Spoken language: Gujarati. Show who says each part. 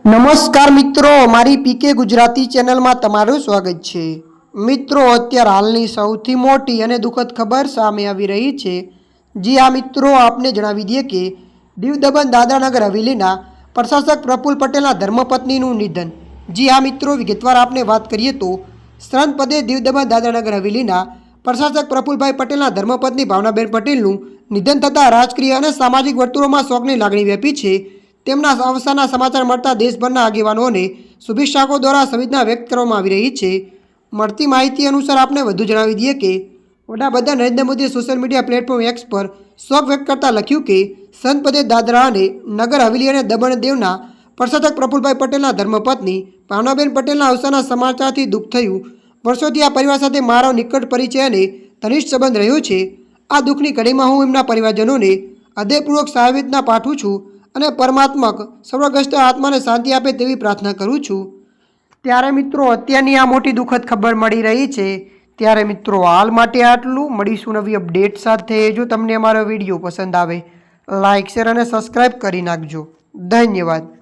Speaker 1: નમસ્કાર મિત્રો, મારી પીકે ગુજરાતી ચેનલમાં તમારું સ્વાગત છે। મિત્રો, અત્યારે હાલની સૌથી મોટી અને દુઃખદ ખબર સામે આવી રહી છે। જી આ મિત્રો, આપને જણાવી દઈએ કે દીવ દમણ દાદરાનગર હવેલીના પ્રશાસક પ્રફુલ્લ પટેલના ધર્મપત્નીનું નિધન। જી આ મિત્રો, વિગતવાર આપને વાત કરીએ તો શ્રાંત પદે દીવ દમણ દાદરાનગર હવેલીના પ્રશાસક પ્રફુલ્લભાઈ પટેલના ધર્મપત્ની ભાવનાબેન પટેલનું નિધન થતાં રાજકીય અને સામાજિક વર્તુળોમાં શોકની લાગણી વ્યાપી છે। તેમના અવસાનના સમાચાર મળતા દેશભરના આગેવાનો અને શુભેચ્છકો દ્વારા સંવેદના વ્યક્ત કરવામાં આવી રહી છે। મળતી માહિતી અનુસાર આપને વધુ જણાવી દઈએ કે વડાપ્રધાન નરેન્દ્ર મોદીએ સોશિયલ મીડિયા પ્લેટફોર્મ એક્સ પર શોક વ્યક્ત કરતા લખ્યું કે સંત પદે દાદરા અને નગર હવેલી અને દમણ દેવના પ્રશાસક પ્રફુલ્લભાઈ પટેલના ધર્મપત્ની ભાવનાબેન પટેલના અવસાનના સમાચારથી દુઃખ થયું। વર્ષોથી આ પરિવાર સાથે મારો નિકટ પરિચય અને ઘનિષ્ઠ સંબંધ રહ્યો છે। આ દુઃખની ઘડીમાં હું એમના પરિવારજનોને હૃદયપૂર્વક સંવેદના પાઠવું છું અને પરમાત્મક સર્વગ્રસ્ત આત્માને શાંતિ આપે તેવી પ્રાર્થના કરું છું। ત્યારે મિત્રો, અત્યારની આ મોટી દુઃખદ ખબર મળી રહી છે। ત્યારે મિત્રો, હાલ માટે આટલું। મળીશું નવી અપડેટ સાથે। જો તમને અમારો વિડીયો પસંદ આવે, લાઇક, શેર અને સબસ્ક્રાઈબ કરી નાખજો। ધન્યવાદ।